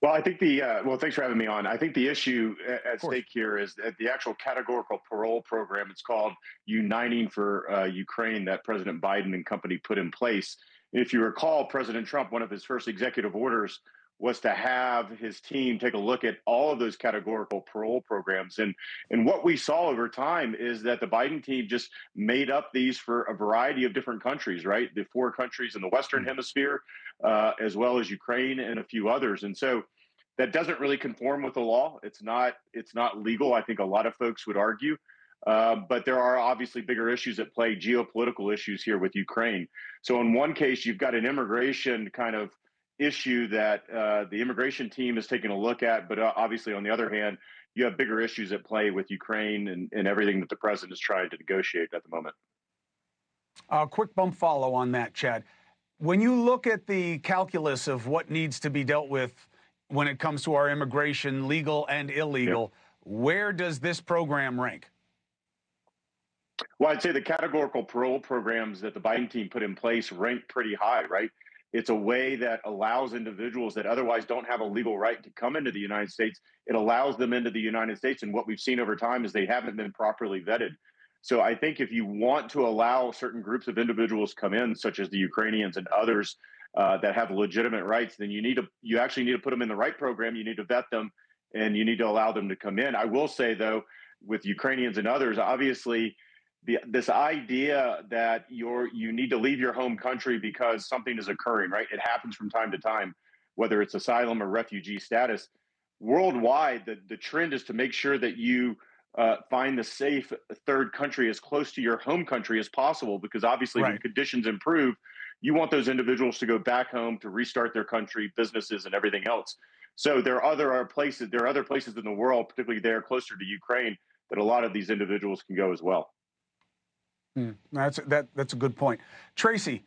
Well, I think well, thanks for having me on. I think the issue Of at course. stake here is that the actual categorical parole program. It's called Uniting for Ukraine that President Biden and company put in place. If you recall, President Trump, one of his first executive orders was to have his team take a look at all of those categorical parole programs. And what we saw over time is that the Biden team just made up these for a variety of different countries, right? The four countries in the Western Mm. Hemisphere, as well as Ukraine and a few others. And so that doesn't really conform with the law. It's not legal. I think a lot of folks would argue, but there are obviously bigger issues at play, geopolitical issues here with Ukraine. So in one case, you've got an immigration kind of issue that the immigration team is taking a look at, but obviously on the other hand, you have bigger issues at play with Ukraine and everything that the president is trying to negotiate at the moment. Quick bump follow on that, Chad. When you look at the calculus of what needs to be dealt with when it comes to our immigration, legal and Yeah. illegal, where does this program rank? Well, I'd say the categorical parole programs that the Biden team put in place rank pretty high, right? It's a way that allows individuals that otherwise don't have a legal right to come into the United States. It allows them into the United States. And what we've seen over time is they haven't been properly vetted. So I think if you want to allow certain groups of individuals come in, such as the Ukrainians and others that have legitimate rights, then you actually need to put them in the right program. You need to vet them, and you need to allow them to come in. I will say though, with Ukrainians and others, obviously this idea that you need to leave your home country because something is occurring, right? It happens from time to time, whether it's asylum or refugee status. Worldwide, the trend is to make sure that you find the safe third country as close to your home country as possible, because obviously when Right. conditions improve, you want those individuals to go back home to restart their country, businesses, and everything else. So there are other places in the world, particularly there closer to Ukraine, that a lot of these individuals can go as well. That's a good point. Tracy,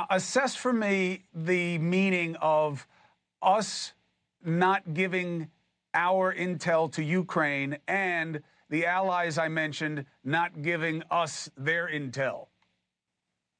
assess for me the meaning of us not giving our intel to Ukraine and the allies I mentioned not giving us their intel.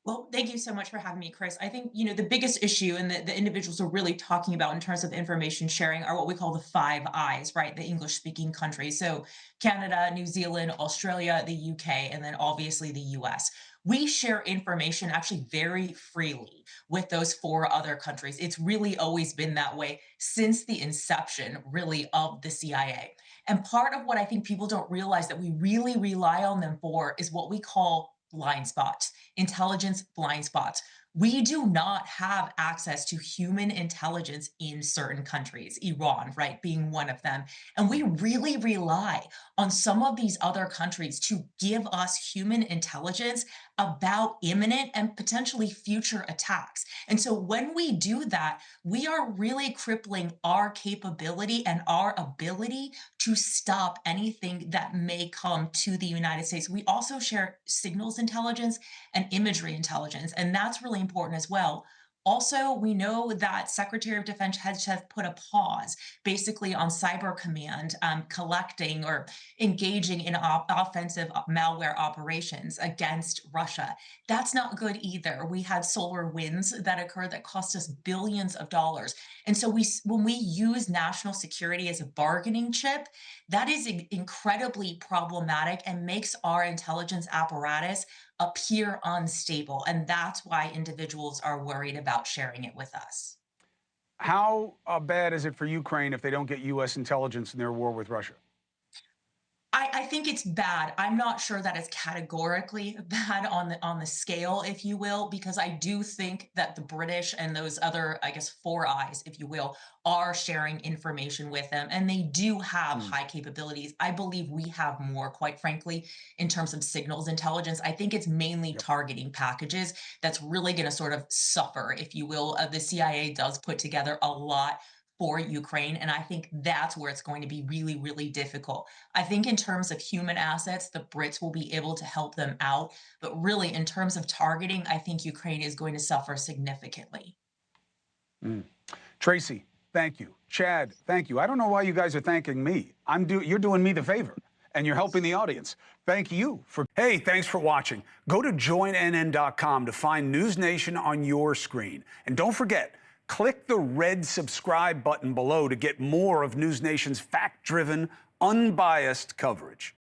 Well, thank you so much for having me, Chris. I think, the biggest issue and the individuals are really talking about in terms of information sharing are what we call the Five Eyes, right? The English speaking countries. So Canada, New Zealand, Australia, the UK, and then obviously the US. We share information actually very freely with those four other countries. It's really always been that way since the inception, really, of the CIA. And part of what I think people don't realize that we really rely on them for is what we call blind spots, intelligence blind spots. We do not have access to human intelligence in certain countries, Iran, right, being one of them. And we really rely on some of these other countries to give us human intelligence about imminent and potentially future attacks. And so when we do that, we are really crippling our capability and our ability to stop anything that may come to the United States. We also share signals intelligence and imagery intelligence, and that's really important as well. Also, we know that Secretary of Defense has put a pause basically on Cyber Command collecting or engaging in offensive malware operations against Russia. That's not good either. We had solar winds that occurred that cost us billions of dollars. And so when we use national security as a bargaining chip, that is incredibly problematic and makes our intelligence apparatus appear unstable. And that's why individuals are worried about sharing it with us. How bad is it for Ukraine if they don't get U.S. intelligence in their war with Russia? I think it's bad. I'm not sure that it's categorically bad on the scale, if you will, because I do think that the British and those other, I guess, four eyes, if you will, are sharing information with them, and they do have Mm. high capabilities. I believe we have more, quite frankly, in terms of signals intelligence. I think it's mainly Yep. targeting packages that's really going to sort of suffer, if you will. The CIA does put together a lot for Ukraine. And I think that's where it's going to be really, really difficult. I think in terms of human assets, the Brits will be able to help them out. But really, in terms of targeting, I think Ukraine is going to suffer significantly. Mm. Tracy, thank you. Chad, thank you. I don't know why you guys are thanking me. You're doing me the favor, and you're helping the audience. Thank you for. Hey, thanks for watching. Go to joinnn.com to find NewsNation on your screen, and don't forget, Click the red subscribe button below to get more of NewsNation's fact-driven, unbiased coverage.